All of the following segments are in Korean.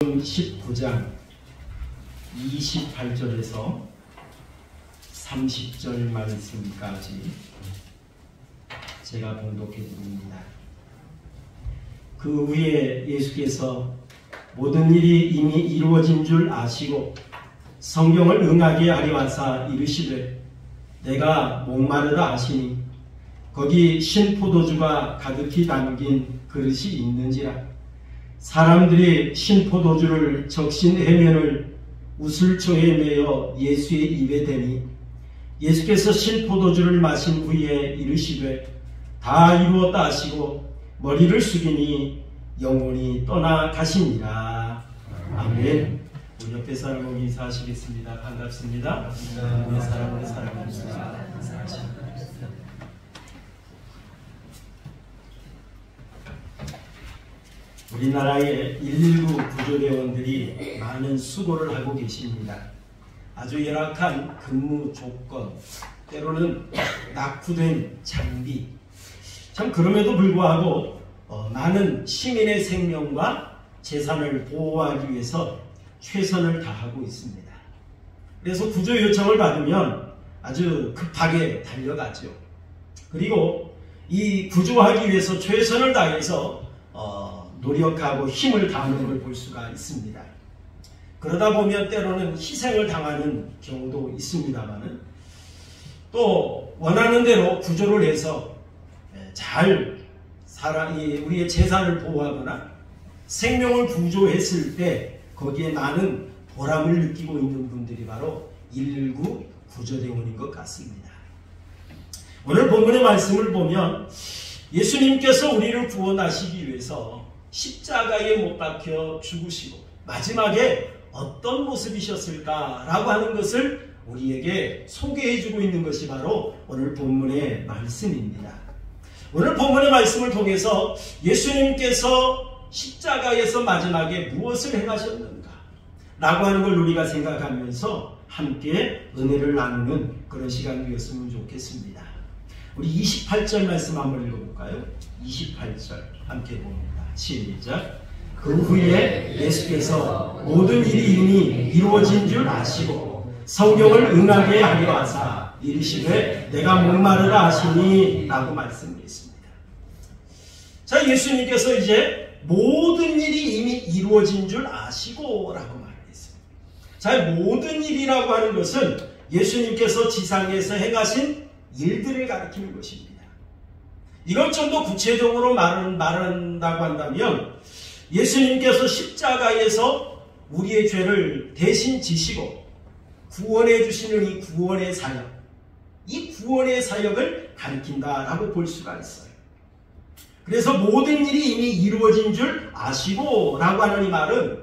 19장 28절에서 30절 말씀까지 제가 봉독해 드립니다. 그 후에 예수께서 모든 일이 이미 이루어진 줄 아시고 성경을 응하게 하려 하사 이르시되 내가 목마르다 하시니 거기 신포도주가 가득히 담긴 그릇이 있는지라. 사람들이 신포도주를 적신 해면을 우슬초에 매어 예수의 입에 대니 예수께서 신포도주를 마신 후에 이르시되 다 이루었다 하시고 머리를 숙이니 영혼이 떠나가시니라. 아멘. 우리 옆에 사람을 인사하시겠습니다. 반갑습니다. 우리 사람을 사랑합니다. 우리나라의 119 구조대원들이 많은 수고를 하고 계십니다. 아주 열악한 근무 조건, 때로는 낙후된 장비, 참 그럼에도 불구하고 많은 시민의 생명과 재산을 보호하기 위해서 최선을 다하고 있습니다. 그래서 구조 요청을 받으면 아주 급하게 달려가죠. 그리고 이 구조하기 위해서 최선을 다해서 노력하고 힘을 다하는 걸 볼 수가 있습니다. 그러다 보면 때로는 희생을 당하는 경우도 있습니다만은 또 원하는 대로 구조를 해서 잘 우리의 재산을 보호하거나 생명을 구조했을 때 거기에 많은 보람을 느끼고 있는 분들이 바로 119 구조대원인 것 같습니다. 오늘 본문의 말씀을 보면 예수님께서 우리를 구원하시기 위해서 십자가에 못 박혀 죽으시고 마지막에 어떤 모습이셨을까라고 하는 것을 우리에게 소개해주고 있는 것이 바로 오늘 본문의 말씀입니다. 오늘 본문의 말씀을 통해서 예수님께서 십자가에서 마지막에 무엇을 행하셨는가 라고 하는 걸 우리가 생각하면서 함께 은혜를 나누는 그런 시간이 되었으면 좋겠습니다. 우리 28절 말씀 한번 읽어볼까요? 28절 함께 봅니다. 시작. 그 후에 예수께서 모든 일이 이미 이루어진 줄 아시고 성경을 응하게 하려 하사 이르시되 내가 목마르다 하시니 라고 말씀했습니다. 자, 예수님께서 이제 모든 일이 이미 이루어진 줄 아시고 라고 말했습니다. 자, 모든 일이라고 하는 것은 예수님께서 지상에서 행하신 일들을 가리키는 것입니다. 이걸 좀 더 구체적으로 말한다고 한다면 예수님께서 십자가에서 우리의 죄를 대신 지시고 구원해 주시는 이 구원의 사역, 이 구원의 사역을 가리킨다라고 볼 수가 있어요. 그래서 모든 일이 이미 이루어진 줄 아시고 라고 하는 이 말은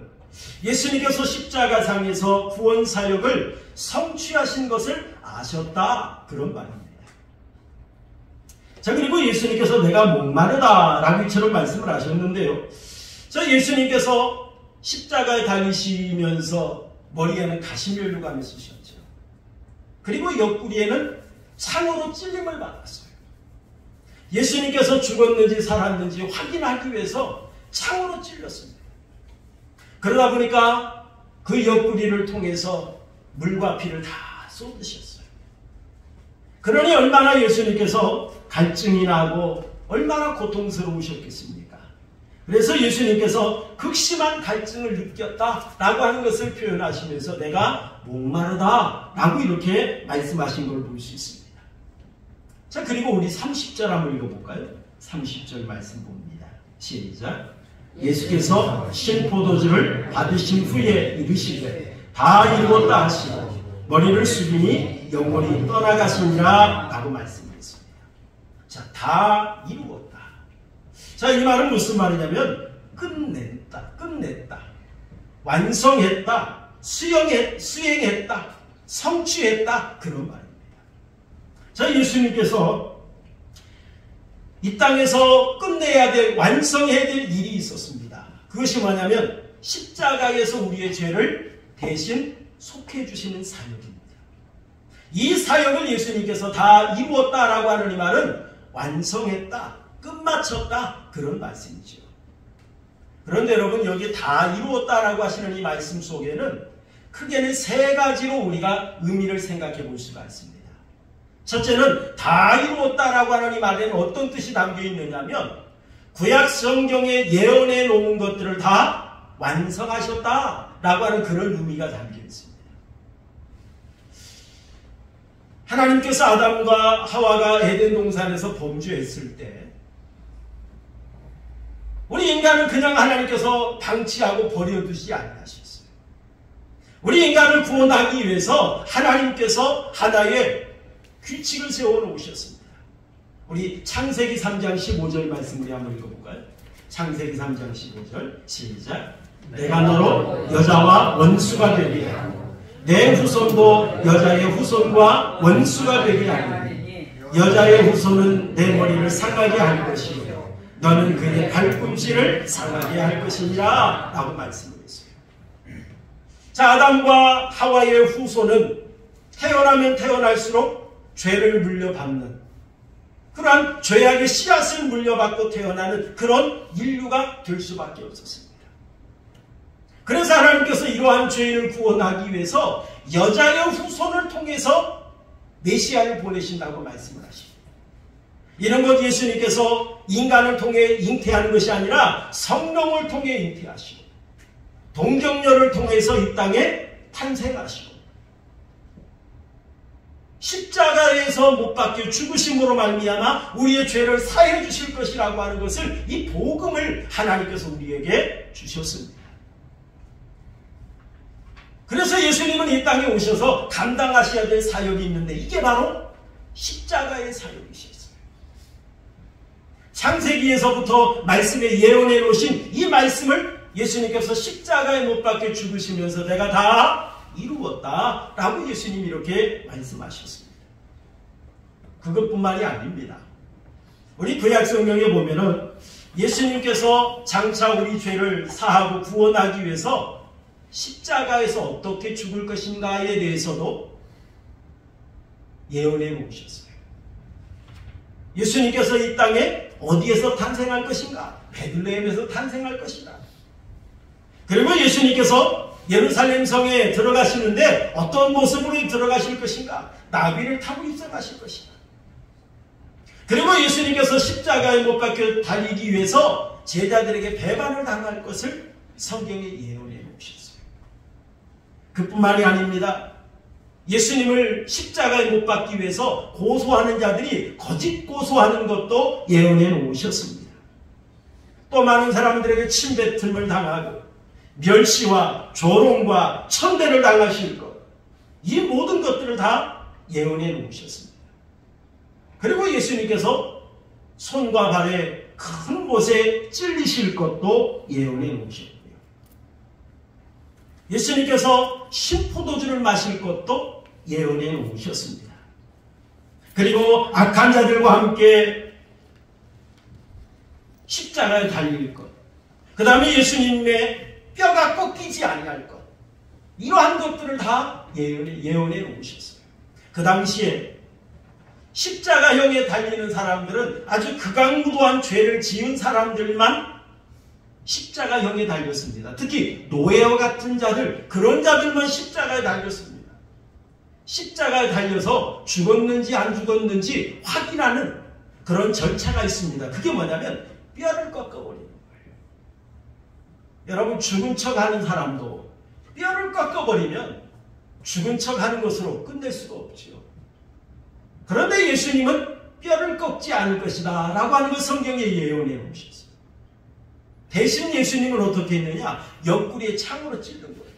예수님께서 십자가상에서 구원 사역을 성취하신 것을 아셨다, 그런 말입니다. 자, 그리고 예수님께서 내가 목마르다 라고 이처럼 말씀을 하셨는데요. 자, 예수님께서 십자가에 달리시면서 머리에는 가시면류관을 쓰셨죠. 그리고 옆구리에는 창으로 찔림을 받았어요. 예수님께서 죽었는지 살았는지 확인하기 위해서 창으로 찔렸습니다. 그러다 보니까 그 옆구리를 통해서 물과 피를 다 쏟으셨어요. 그러니 얼마나 예수님께서 갈증이 나고 얼마나 고통스러우셨겠습니까? 그래서 예수님께서 극심한 갈증을 느꼈다라고 하는 것을 표현하시면서 내가 목마르다라고 이렇게 말씀하신 걸 볼 수 있습니다. 자, 그리고 우리 30절 한번 읽어볼까요? 30절 말씀 봅니다. 시작. 예수께서 신포도주를 받으신 후에 이르시되 다 이루었다 하시고 머리를 숙이니 영혼이 떠나가시니라 라고 말씀했습니다. 자, 다 이루었다. 자, 이 말은 무슨 말이냐면 끝냈다, 완성했다, 수행했다, 성취했다, 그런 말입니다. 자, 예수님께서 이 땅에서 끝내야 될, 완성해야 될 일이 있었습니다. 그것이 뭐냐면 십자가에서 우리의 죄를 대신 속해 주시는 사역입니다. 이 사역을 예수님께서 다 이루었다라고 하는 이 말은 완성했다, 끝마쳤다, 그런 말씀이죠. 그런데 여러분, 여기 다 이루었다라고 하시는 이 말씀 속에는 크게는 세 가지로 우리가 의미를 생각해 볼 수가 있습니다. 첫째는 다 이루었다라고 하는 이 말에는 어떤 뜻이 담겨 있느냐면 구약 성경에 예언해 놓은 것들을 다 완성하셨다라고 하는 그런 의미가 담겨 있습니다. 하나님께서 아담과 하와가 에덴 동산에서 범죄했을 때 우리 인간은 그냥 하나님께서 방치하고 버려두지 아니하셨어요. 우리 인간을 구원하기 위해서 하나님께서 하나의 규칙을 세워놓으셨습니다. 우리 창세기 3장 15절 말씀 우리 한번 읽어볼까요? 창세기 3장 15절 시작. 내가 너로 여자와 원수가 되게 하고 내 후손도 여자의 후손과 원수가 되게 하리니 여자의 후손은 내 머리를 상하게 할 것이요 너는 그의 발꿈치를 상하게 할 것이니라 라고 말씀을 했어요. 자, 아담과 하와의 후손은 태어나면 태어날수록 죄를 물려받는 그러한 죄악의 씨앗을 물려받고 태어나는 그런 인류가 될 수밖에 없었습니다. 그래서 하나님께서 이러한 죄인을 구원하기 위해서 여자의 후손을 통해서 메시아를 보내신다고 말씀을 하십니다. 이런 것 예수님께서 인간을 통해 잉태하는 것이 아니라 성령을 통해 잉태하시고 동정녀를 통해서 이 땅에 탄생하시고 십자가에서 못 박혀 죽으심으로 말미암아 우리의 죄를 사해 주실 것이라고 하는 것을 이 복음을 하나님께서 우리에게 주셨습니다. 그래서 예수님은 이 땅에 오셔서 감당하셔야 될 사역이 있는데 이게 바로 십자가의 사역이셨어요. 창세기에서부터 말씀에 예언해 놓으신 이 말씀을 예수님께서 십자가에 못 박혀 죽으시면서 내가 다 이루었다 라고 예수님이 이렇게 말씀하셨습니다. 그것뿐만이 아닙니다. 우리 구약성경에 보면은 예수님께서 장차 우리 죄를 사하고 구원하기 위해서 십자가에서 어떻게 죽을 것인가에 대해서도 예언해 놓으셨어요. 예수님께서 이 땅에 어디에서 탄생할 것인가? 베들레헴에서 탄생할 것이다. 그리고 예수님께서 예루살렘 성에 들어가시는데 어떤 모습으로 들어가실 것인가? 나귀를 타고 입성하실 것이다. 그리고 예수님께서 십자가에 못 박혀 달리기 위해서 제자들에게 배반을 당할 것을 성경에 예언해 놓으셨어요. 그뿐만이 아닙니다. 예수님을 십자가에 못 박기 위해서 고소하는 자들이 거짓 고소하는 것도 예언해 놓으셨습니다. 또 많은 사람들에게 침뱉음을 당하고 멸시와 조롱과 천대를 당하실 것, 이 모든 것들을 다 예언해 놓으셨습니다. 그리고 예수님께서 손과 발에 큰 못에 찔리실 것도 예언해 놓으셨고요. 예수님께서 신포도주를 마실 것도 예언해 놓으셨습니다. 그리고 악한 자들과 함께 십자가에 달릴 것, 그 다음에 예수님의 뼈가 꺾이지 아니할 것, 이러한 것들을 다 예언해 놓으셨어요. 그 당시에 십자가형에 달리는 사람들은 아주 극악무도한 죄를 지은 사람들만 십자가형에 달렸습니다. 특히 노예와 같은 자들, 그런 자들만 십자가에 달렸습니다. 십자가에 달려서 죽었는지 안 죽었는지 확인하는 그런 절차가 있습니다. 그게 뭐냐면 뼈를 꺾어버리는 거예요. 여러분, 죽은 척하는 사람도 뼈를 꺾어버리면 죽은 척하는 것으로 끝낼 수가 없죠. 그런데 예수님은 뼈를 꺾지 않을 것이다 라고 하는 것 성경에 예언해 놓으셨어요. 대신 예수님은 어떻게 했느냐? 옆구리에 창으로 찔른 거예요.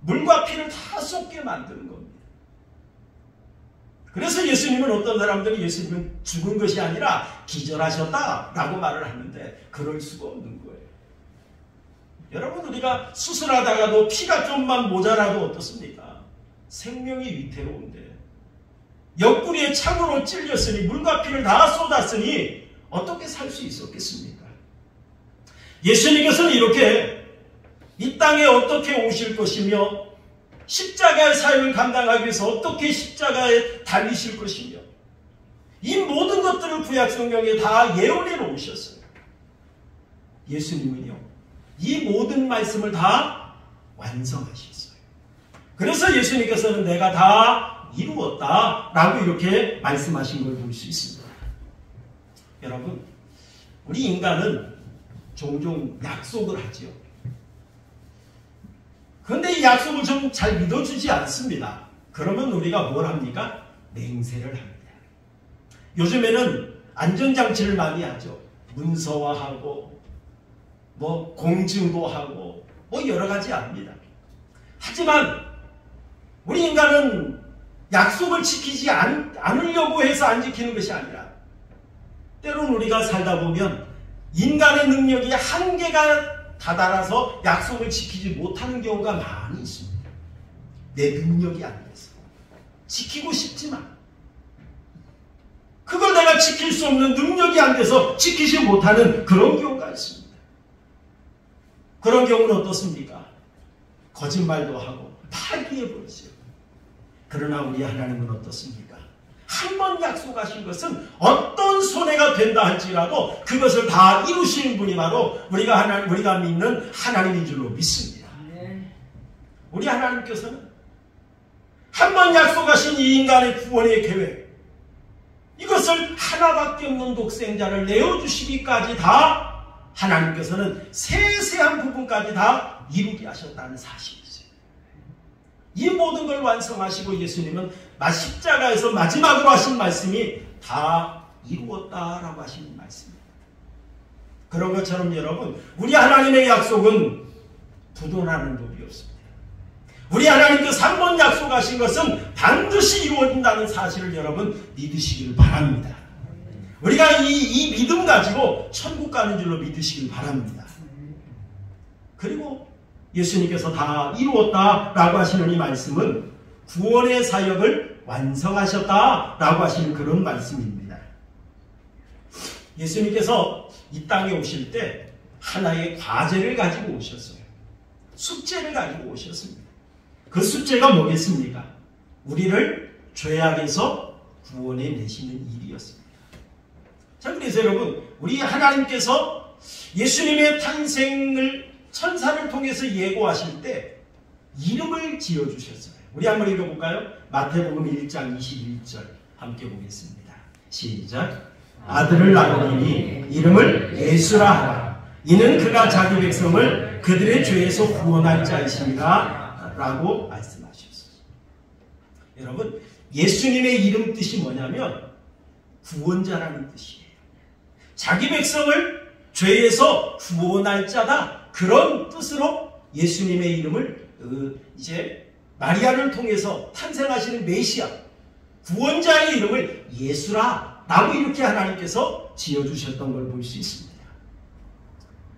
물과 피를 다 쏟게 만드는 겁니다. 그래서 예수님은 어떤 사람들이 예수님은 죽은 것이 아니라 기절하셨다 라고 말을 하는데 그럴 수가 없는 거예요. 여러분, 우리가 수술하다가도 피가 좀만 모자라도 어떻습니까? 생명이 위태로운데 옆구리에 창으로 찔렸으니 물과 피를 다 쏟았으니 어떻게 살 수 있었겠습니까? 예수님께서는 이렇게 이 땅에 어떻게 오실 것이며 십자가의 사역을 감당하기 위해서 어떻게 십자가에 달리실 것이며 이 모든 것들을 구약 성경에 다 예언해 놓으셨어요. 예수님은요, 이 모든 말씀을 다 완성하셨어요. 그래서 예수님께서는 내가 다 이루었다 라고 이렇게 말씀하신 걸 볼 수 있습니다. 여러분, 우리 인간은 종종 약속을 하죠. 그런데 이 약속을 좀 잘 믿어주지 않습니다. 그러면 우리가 뭘 합니까? 맹세를 합니다. 요즘에는 안전장치를 많이 하죠. 문서화하고 공증도 하고 여러 가지 합니다. 하지만 우리 인간은 약속을 지키지 않으려고 해서 안 지키는 것이 아니라 때로는 우리가 살다 보면 인간의 능력이 한계가 다다라서 약속을 지키지 못하는 경우가 많이 있습니다. 내 능력이 안 돼서 지키고 싶지만 그걸 내가 지킬 수 없는 능력이 안 돼서 지키지 못하는 그런 경우가 있습니다. 그런 경우는 어떻습니까? 거짓말도 하고 파기해버리죠. 그러나 우리 하나님은 어떻습니까? 한 번 약속하신 것은 어떤 손해가 된다 할지라도 그것을 다 이루시는 분이 바로 우리가 믿는 하나님인 줄로 믿습니다. 우리 하나님께서는 한 번 약속하신 이 인간의 구원의 계획, 이것을 하나밖에 없는 독생자를 내어주시기까지 다 하나님께서는 세세한 부분까지 다 이루게 하셨다는 사실이죠. 이 모든 걸 완성하시고 예수님은 십자가에서 마지막으로 하신 말씀이 다 이루었다라고 하시는 말씀입니다. 그런 것처럼 여러분, 우리 하나님의 약속은 부도나는 법이 없습니다. 우리 하나님께서 한 번 약속하신 것은 반드시 이루어진다는 사실을 여러분 믿으시길 바랍니다. 우리가 이 믿음 가지고 천국 가는 줄로 믿으시길 바랍니다. 그리고 예수님께서 다 이루었다라고 하시는 이 말씀은 구원의 사역을 완성하셨다라고 하시는 그런 말씀입니다. 예수님께서 이 땅에 오실 때 하나의 과제를 가지고 오셨어요. 숙제를 가지고 오셨습니다. 그 숙제가 뭐겠습니까? 우리를 죄악에서 구원해 내시는 일이었습니다. 자, 그래서 여러분, 우리 하나님께서 예수님의 탄생을 천사를 통해서 예고하실 때 이름을 지어주셨어요. 우리 한번 읽어볼까요? 마태복음 1장 21절 함께 보겠습니다. 시작. 아들을 낳으리니 이름을 예수라 하라. 이는 그가 자기 백성을 그들의 죄에서 구원할 자이시니라 라고 말씀하셨어요. 여러분, 예수님의 이름 뜻이 뭐냐면 구원자라는 뜻이에요. 자기 백성을 죄에서 구원할 자다, 그런 뜻으로 예수님의 이름을 이제 마리아를 통해서 탄생하시는 메시아 구원자의 이름을 예수라 라고 이렇게 하나님께서 지어주셨던 걸 볼 수 있습니다.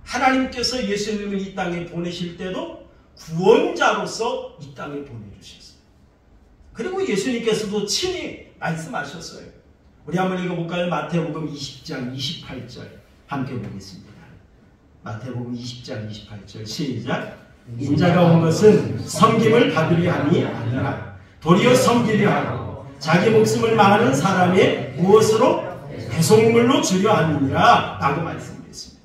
하나님께서 예수님을 이 땅에 보내실 때도 구원자로서 이 땅에 보내주셨어요. 그리고 예수님께서도 친히 말씀하셨어요. 우리 한번 읽어볼까요? 마태복음 20장 28절 함께 보겠습니다. 마태복음 20장 28절 시작. 인자가 온 것은 섬김을 받으려 함이 아니라 도리어 섬기려 하고 자기 목숨을 망하는 사람의 무엇으로? 대속물로 주려 함이니라 라고 말씀드렸습니다.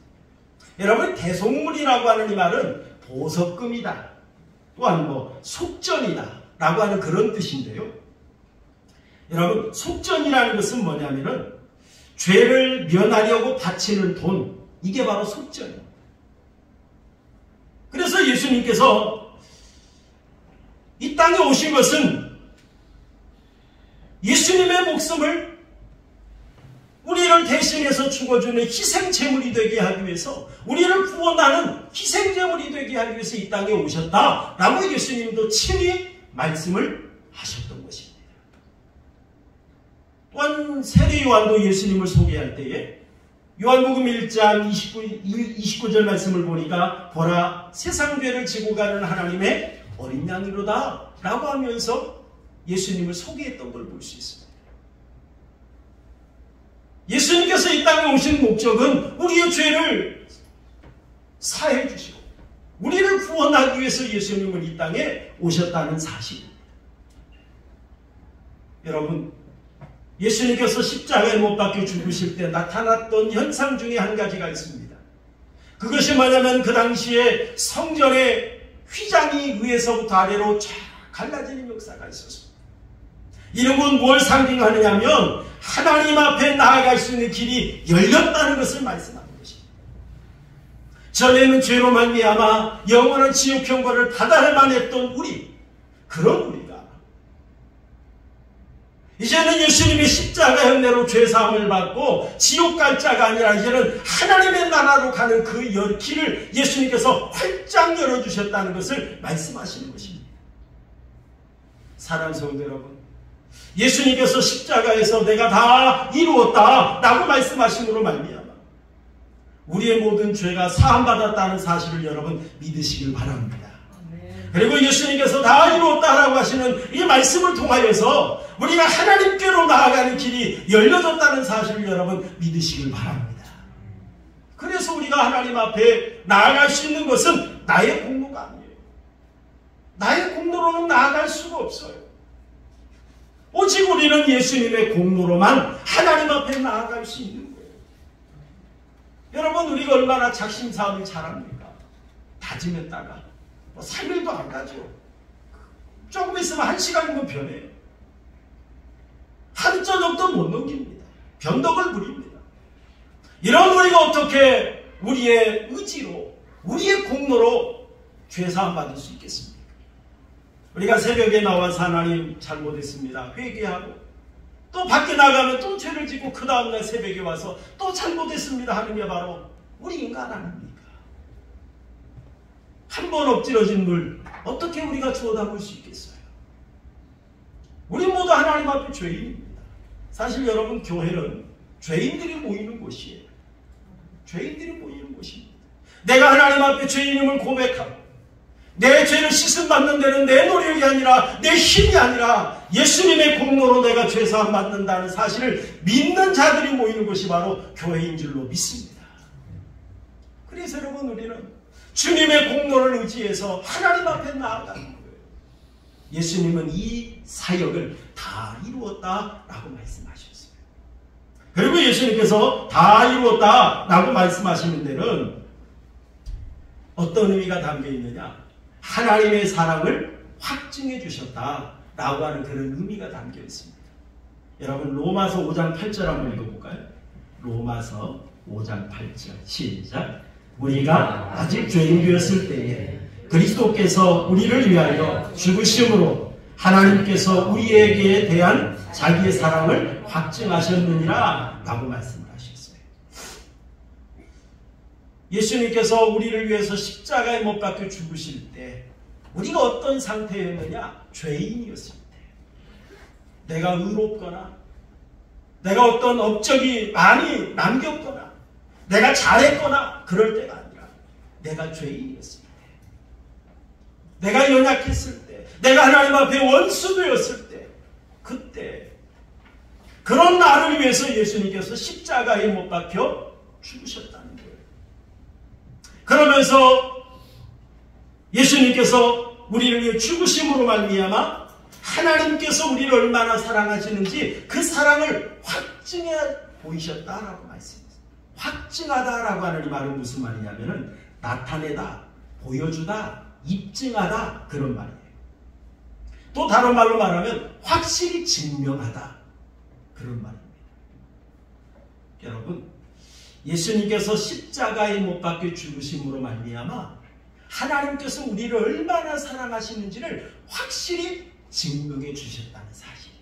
여러분, 대속물이라고 하는 이 말은 보석금이다, 또한 속전이다 라고 하는 그런 뜻인데요. 여러분, 속전이라는 것은 뭐냐면은 죄를 면하려고 바치는 돈, 이게 바로 속전입니다. 그래서 예수님께서 이 땅에 오신 것은 예수님의 목숨을 우리를 대신해서 죽어주는 희생제물이 되게 하기 위해서, 우리를 구원하는 희생제물이 되게 하기 위해서 이 땅에 오셨다라고 예수님도 친히 말씀을 하셨던 것입니다. 또한 세례 요한도 예수님을 소개할 때에 요한복음 1장 29절 말씀을 보니까 보라, 세상 죄를 지고 가는 하나님의 어린 양이로다 라고 하면서 예수님을 소개했던 걸 볼 수 있습니다. 예수님께서 이 땅에 오신 목적은 우리의 죄를 사해 주시고 우리를 구원하기 위해서 예수님은 이 땅에 오셨다는 사실입니다. 여러분, 예수님께서 십자가에 못 박혀 죽으실 때 나타났던 현상 중에 한 가지가 있습니다. 그것이 뭐냐면 그 당시에 성전의 휘장이 위에서부터 아래로 쫙 갈라지는 역사가 있었습니다. 이런 건 뭘 상징하느냐면 하나님 앞에 나아갈 수 있는 길이 열렸다는 것을 말씀하는 것입니다. 전에는 죄로 말미암아 영원한 지옥 형벌을 받아야만 했던 우리, 그런 우리가 이제는 예수님의 십자가 형례로 죄사함을 받고 지옥 갈 자가 아니라 이제는 하나님의 나라로 가는 그 길을 예수님께서 활짝 열어주셨다는 것을 말씀하시는 것입니다. 사랑하는 성도 여러분, 예수님께서 십자가에서 내가 다 이루었다 라고 말씀하심으로 말미암아 우리의 모든 죄가 사함받았다는 사실을 여러분 믿으시길 바랍니다. 그리고 예수님께서 다 이루었다라고 하시는 이 말씀을 통하여서 우리가 하나님께로 나아가는 길이 열려졌다는 사실을 여러분 믿으시길 바랍니다. 그래서 우리가 하나님 앞에 나아갈 수 있는 것은 나의 공로가 아니에요. 나의 공로로는 나아갈 수가 없어요. 오직 우리는 예수님의 공로로만 하나님 앞에 나아갈 수 있는 거예요. 여러분, 우리가 얼마나 작심삼일 잘합니까? 다짐했다가 3일도 안 가죠. 조금 있으면 1시간이면 변해요. 한 저녁도 못 넘깁니다. 변덕을 부립니다. 이런 우리가 어떻게 우리의 의지로, 우리의 공로로 죄사함 받을 수 있겠습니까? 우리가 새벽에 나와서 하나님 잘못했습니다 회개하고 또 밖에 나가면 또 죄를 짓고 그 다음날 새벽에 와서 또 잘못했습니다 하는 게 바로 우리 인간 아닙니까? 한 번 엎질러진 물 어떻게 우리가 주워 담을 수 있겠어요? 우리 모두 하나님 앞에 죄인입니다. 사실 여러분, 교회는 죄인들이 모이는 곳이에요. 죄인들이 모이는 곳입니다. 내가 하나님 앞에 죄인임을 고백하고 내 죄를 씻음받는 데는 내 노력이 아니라 내 힘이 아니라 예수님의 공로로 내가 죄사함 받는다는 사실을 믿는 자들이 모이는 것이 바로 교회인 줄로 믿습니다. 그래서 여러분, 우리는 주님의 공로를 의지해서 하나님 앞에 나아가는 거예요. 예수님은 이 사역을 다 이루었다라고 말씀하셨어요. 그리고 예수님께서 다 이루었다라고 말씀하시는 데는 어떤 의미가 담겨 있느냐? 하나님의 사랑을 확증해 주셨다라고 하는 그런 의미가 담겨 있습니다. 여러분, 로마서 5장 8절 한번 읽어볼까요? 로마서 5장 8절 시작. 우리가 아직 죄인되었을 때에 그리스도께서 우리를 위하여 죽으심으로 하나님께서 우리에게 대한 자기의 사랑을 확증하셨느니라 라고 말씀을 하셨어요. 예수님께서 우리를 위해서 십자가에 못 박혀 죽으실 때 우리가 어떤 상태였느냐? 죄인이었을 때, 내가 의롭거나 내가 어떤 업적이 많이 남겼거나 내가 잘했거나 그럴 때가 아니라 내가 죄인이었을 때, 내가 연약했을 때, 내가 하나님 앞에 원수되었을 때, 그때 그런 나를 위해서 예수님께서 십자가에 못 박혀 죽으셨다는 거예요. 그러면서 예수님께서 우리를 위해 죽으심으로 말미암아 하나님께서 우리를 얼마나 사랑하시는지 그 사랑을 확증해 보이셨다라고 말씀했습니다. 확증하다라고 하는 이 말은 무슨 말이냐면은 나타내다, 보여주다, 입증하다 그런 말이에요. 또 다른 말로 말하면 확실히 증명하다 그런 말입니다. 여러분, 예수님께서 십자가에 못 박혀 죽으심으로 말미암아 하나님께서 우리를 얼마나 사랑하시는지를 확실히 증명해 주셨다는 사실이에요.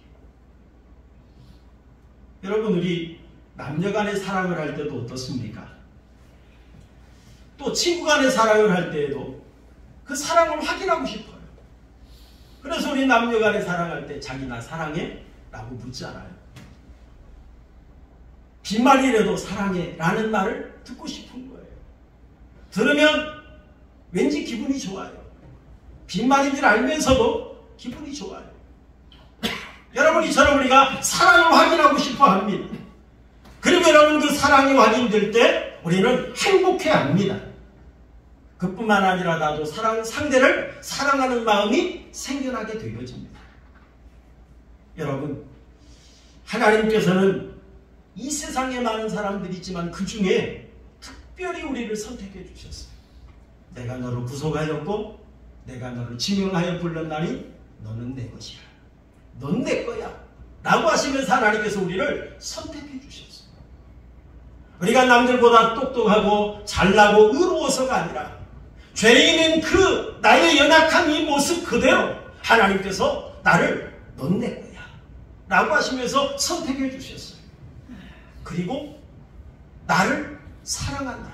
여러분, 우리 남녀 간의 사랑을 할 때도 어떻습니까? 또 친구 간의 사랑을 할 때에도 그 사랑을 확인하고 싶어요. 그래서 우리 남녀 간의 사랑할 때 자기 나 사랑해? 라고 묻잖아요. 빈말이라도 사랑해 라는 말을 듣고 싶은 거예요. 들으면 왠지 기분이 좋아요. 빈말인 줄 알면서도 기분이 좋아요. 여러분, 이처럼 우리가 사랑을 확인하고 싶어 합니다. 그리고 여러분, 그 사랑이 확인될 때 우리는 행복해 합니다. 그뿐만 아니라 나도 상대를 사랑하는 마음이 생겨나게 되어집니다. 여러분, 하나님께서는 이 세상에 많은 사람들이 있지만 그 중에 특별히 우리를 선택해 주셨어요. 내가 너를 구속하였고 내가 너를 지명하여 불렀나니 너는 내 것이라. 넌 내 거야. 라고 하시면서 하나님께서 우리를 선택해 주셨어요. 우리가 남들보다 똑똑하고 잘나고 의로워서가 아니라 죄인인 그 나의 연약한 이 모습 그대로 하나님께서 나를 넌 내 거야 라고 하시면서 선택해 주셨어요. 그리고 나를 사랑한다.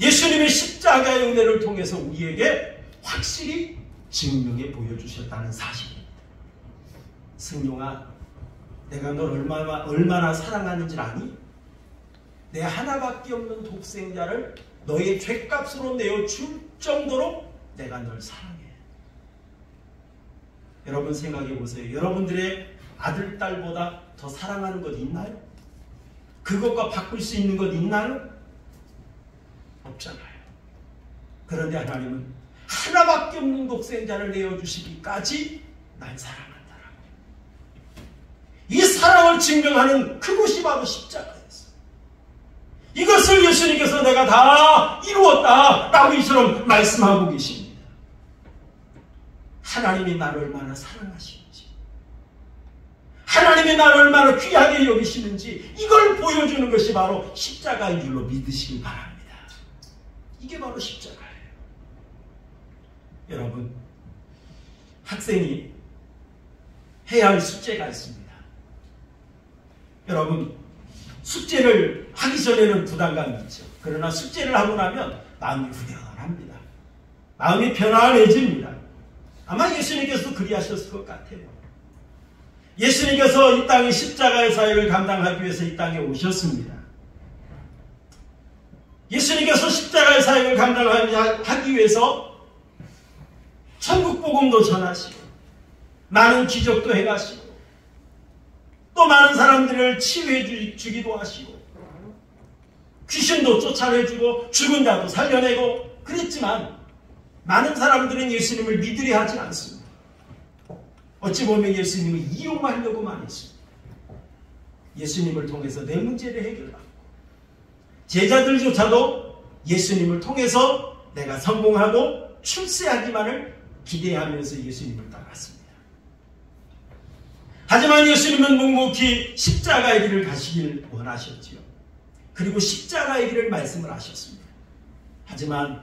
예수님의 십자가의 은혜를 통해서 우리에게 확실히 증명해 보여주셨다는 사실입니다. 승용아, 내가 널 얼마나 사랑하는지 아니? 내 하나밖에 없는 독생자를 너의 죄값으로 내어줄 정도로 내가 널 사랑해. 여러분 생각해 보세요. 여러분들의 아들, 딸보다 더 사랑하는 것 있나요? 그것과 바꿀 수 있는 것 있나요? 없잖아요. 그런데 하나님은 하나밖에 없는 독생자를 내어주시기까지 날 사랑한다라고. 이 사랑을 증명하는 그곳이 바로 십자가였어요. 이것을 예수님께서 내가 다 이루었다 라고 이처럼 말씀하고 계십니다. 하나님이 나를 얼마나 사랑하시는지, 하나님이 나를 얼마나 귀하게 여기시는지 이걸 보여주는 것이 바로 십자가인 줄로 믿으시기 바랍니다. 이게 바로 십자가예요. 여러분, 학생이 해야 할 숙제가 있습니다. 여러분, 숙제를 하기 전에는 부담감이 있죠. 그러나 숙제를 하고 나면 마음이 후련합니다. 마음이 편안해집니다. 아마 예수님께서도 그리하셨을 것 같아요. 예수님께서 이 땅의 십자가의 사역을 감당하기 위해서 이 땅에 오셨습니다. 예수님께서 십자가의 사역을 감당하기 위해서 천국 복음도 전하시고 많은 기적도 행하시고 또 많은 사람들을 치유해 주기도 하시고 귀신도 쫓아내주고 죽은 자도 살려내고 그랬지만 많은 사람들은 예수님을 믿으려 하지 않습니다. 어찌 보면 예수님을 이용하려고만 했습니다. 예수님을 통해서 내 문제를 해결하고 제자들조차도 예수님을 통해서 내가 성공하고 출세하기만을 기대하면서 예수님을 따랐습니다. 하지만 예수님은 묵묵히 십자가의 길을 가시길 원하셨지요. 그리고 십자가의 길을 말씀을 하셨습니다. 하지만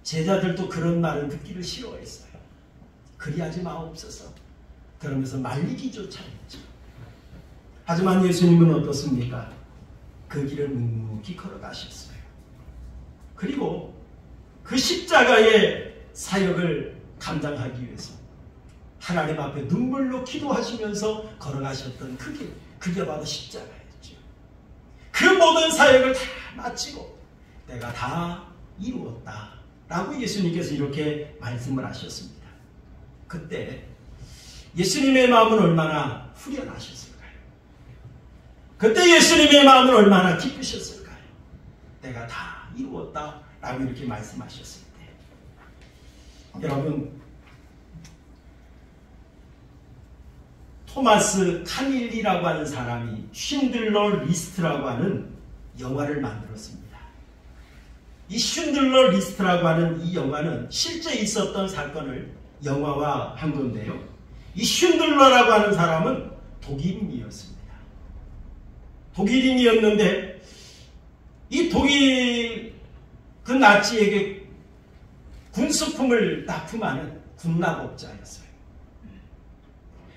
제자들도 그런 말을 듣기를 싫어했어요. 그리하지 마옵소서. 그러면서 말리기조차 했죠. 하지만 예수님은 어떻습니까? 그 길을 묵묵히 걸어가셨어요. 그리고 그 십자가의 사역을 감당하기 위해서 하나님 앞에 눈물로 기도하시면서 걸어가셨던 그 길, 그게 바로 십자가였죠. 그 모든 사역을 다 마치고 내가 다 이루었다 라고 예수님께서 이렇게 말씀을 하셨습니다. 그때 예수님의 마음은 얼마나 후련하셨을까요? 그때 예수님의 마음은 얼마나 기쁘셨을까요? 내가 다 이루었다 라고 이렇게 말씀하셨을 때 여러분, 토마스 카닐리라고 하는 사람이 쉰들러 리스트라고 하는 영화를 만들었습니다. 이 쉰들러 리스트라고 하는 이 영화는 실제 있었던 사건을 영화화한 건데요. 이 쉰들러라고 하는 사람은 독일인이었습니다. 독일인이었는데 이 독일 그 나치에게 군수품을 납품하는 군납업자였어요.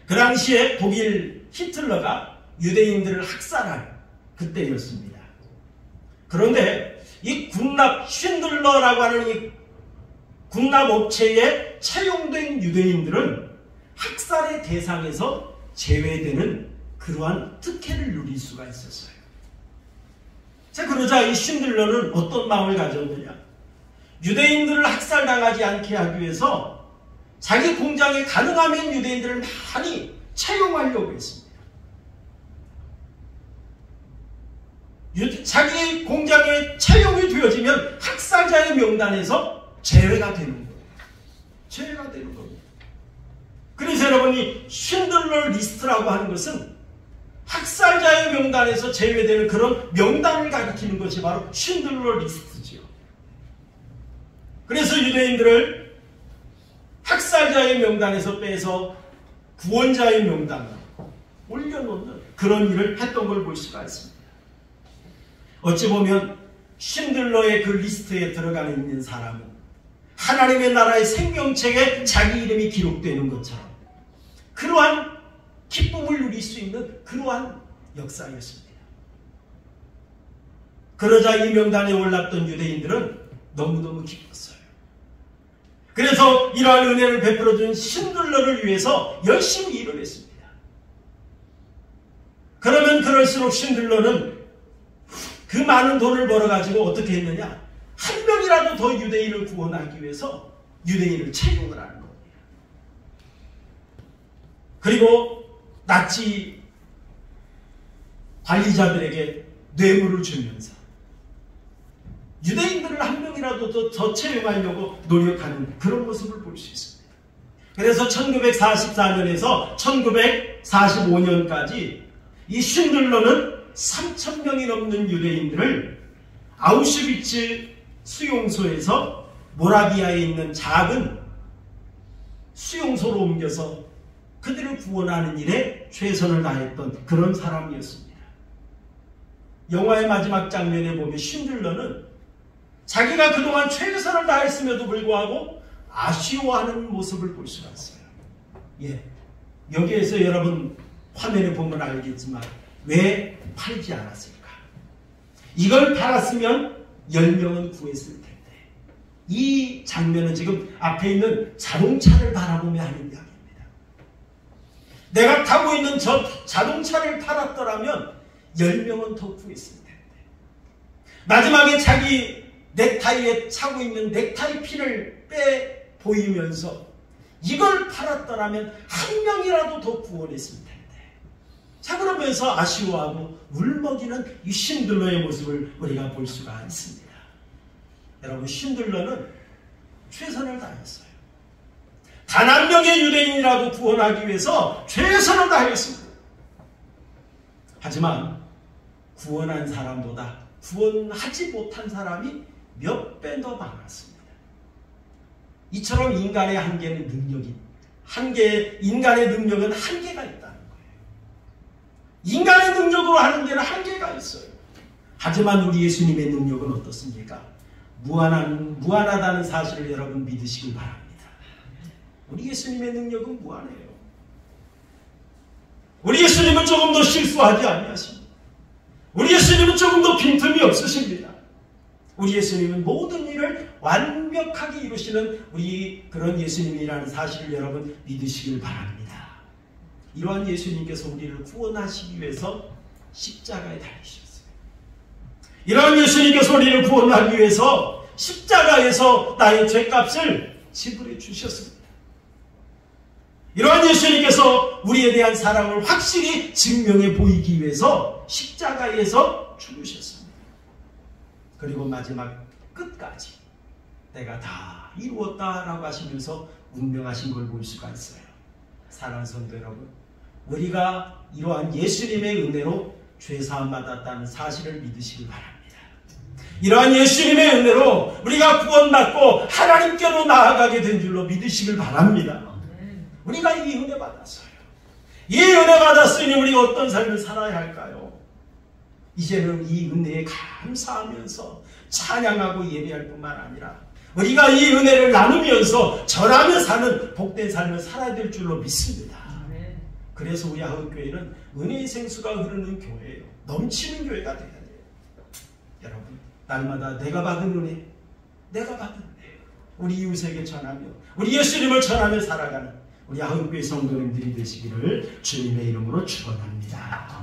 그 당시에 독일 히틀러가 유대인들을 학살할 그때였습니다. 그런데 이 쉰들러라고 하는 이 군납업체에 채용된 유대인들은 학살의 대상에서 제외되는 그러한 특혜를 누릴 수가 있었어요. 자, 그러자 이 쉰들러는 어떤 마음을 가졌느냐? 유대인들을 학살당하지 않게 하기 위해서 자기 공장에 가능하면 유대인들을 많이 채용하려고 했습니다. 자기 공장에 채용이 되어지면 학살자의 명단에서 제외가 되는 거예요. 제외가 되는 겁니다. 그래서 여러분이 쉰들러 리스트라고 하는 것은 학살자의 명단에서 제외되는 그런 명단을 가리키는 것이 바로 쉰들러 리스트지요. 그래서 유대인들을 학살자의 명단에서 빼서 구원자의 명단으로 올려놓는 그런 일을 했던 걸 볼 수가 있습니다. 어찌 보면 쉰들러의 그 리스트에 들어가 있는 사람은 하나님의 나라의 생명책에 자기 이름이 기록되는 것처럼 그러한 기쁨을 누릴 수 있는 그러한 역사였습니다. 그러자 이 명단에 올랐던 유대인들은 너무너무 기뻤어요. 그래서 이러한 은혜를 베풀어준 쉰들러를 위해서 열심히 일을 했습니다. 그러면 그럴수록 쉰들러는 그 많은 돈을 벌어가지고 어떻게 했느냐? 한 명이라도 더 유대인을 구원하기 위해서 유대인을 채용을 하는 겁니다. 그리고 나치 관리자들에게 뇌물을 주면서 유대인들을 한 명이라도 더 채용하려고 노력하는 그런 모습을 볼 수 있습니다. 그래서 1944년에서 1945년까지 이 쉰들러는 3,000명이 넘는 유대인들을 아우슈비츠 수용소에서 모라비아에 있는 작은 수용소로 옮겨서 그들을 구원하는 일에 최선을 다했던 그런 사람이었습니다. 영화의 마지막 장면에 보면 쉰들러는 자기가 그동안 최선을 다했음에도 불구하고 아쉬워하는 모습을 볼 수가 있어요. 예, 여기에서 여러분 화면에 보면 알겠지만 왜 팔지 않았을까? 이걸 팔았으면 10명은 구했을 텐데. 이 장면은 지금 앞에 있는 자동차를 바라보며 하는 이야기입니다. 내가 타고 있는 저 자동차를 팔았더라면 10명은 더 구했을 텐데. 마지막에 자기 넥타이에 차고 있는 넥타이 핀을 빼 보이면서 이걸 팔았더라면 한 명이라도 더 구원했을 텐데. 자, 그러면서 아쉬워하고 울먹이는 이 쉰들러의 모습을 우리가 볼 수가 있습니다. 여러분, 쉰들러는 최선을 다했어요. 단 한 명의 유대인이라도 구원하기 위해서 최선을 다했습니다. 하지만 구원한 사람보다 구원하지 못한 사람이 몇 배 더 많았습니다. 이처럼 인간의 한계는 인간의 능력은 한계가 있다는 거예요. 인간의 능력으로 하는 데는 한계가 있어요. 하지만 우리 예수님의 능력은 어떻습니까? 무한하다는 사실을 여러분 믿으시길 바랍니다. 우리 예수님의 능력은 무한해요. 우리 예수님은 조금 더 실수하지 아니하십니다. 우리 예수님은 조금 더 빈틈이 없으십니다. 우리 예수님은 모든 일을 완벽하게 이루시는 우리 그런 예수님이라는 사실을 여러분 믿으시길 바랍니다. 이러한 예수님께서 우리를 구원하시기 위해서 십자가에 달리셨어요. 이러한 예수님께서 우리를 구원하기 위해서 십자가에서 나의 죄값을 지불해 주셨습니다. 이러한 예수님께서 우리에 대한 사랑을 확실히 증명해 보이기 위해서 십자가에서 죽으셨습니다. 그리고 마지막 끝까지 내가 다 이루었다라고 하시면서 운명하신 걸 볼 수가 있어요. 사랑하는 성도 여러분, 우리가 이러한 예수님의 은혜로 죄사함 받았다는 사실을 믿으시기 바랍니다. 이러한 예수님의 은혜로 우리가 구원받고 하나님께로 나아가게 된 줄로 믿으시길 바랍니다. 우리가 이 은혜 받았어요. 이 은혜 받았으니 우리가 어떤 삶을 살아야 할까요? 이제는 이 은혜에 감사하면서 찬양하고 예배할 뿐만 아니라 우리가 이 은혜를 나누면서 전하며 사는 복된 삶을 살아야 될 줄로 믿습니다. 그래서 우리 하은교회는 은혜의 생수가 흐르는 교회예요. 넘치는 교회가 돼야 돼요. 여러분, 날마다 내가 받은 은혜, 우리 이웃에게 전하며 우리 예수님을 전하며 살아가는 우리 하은교회 성도님들이 되시기를 주님의 이름으로 축원합니다.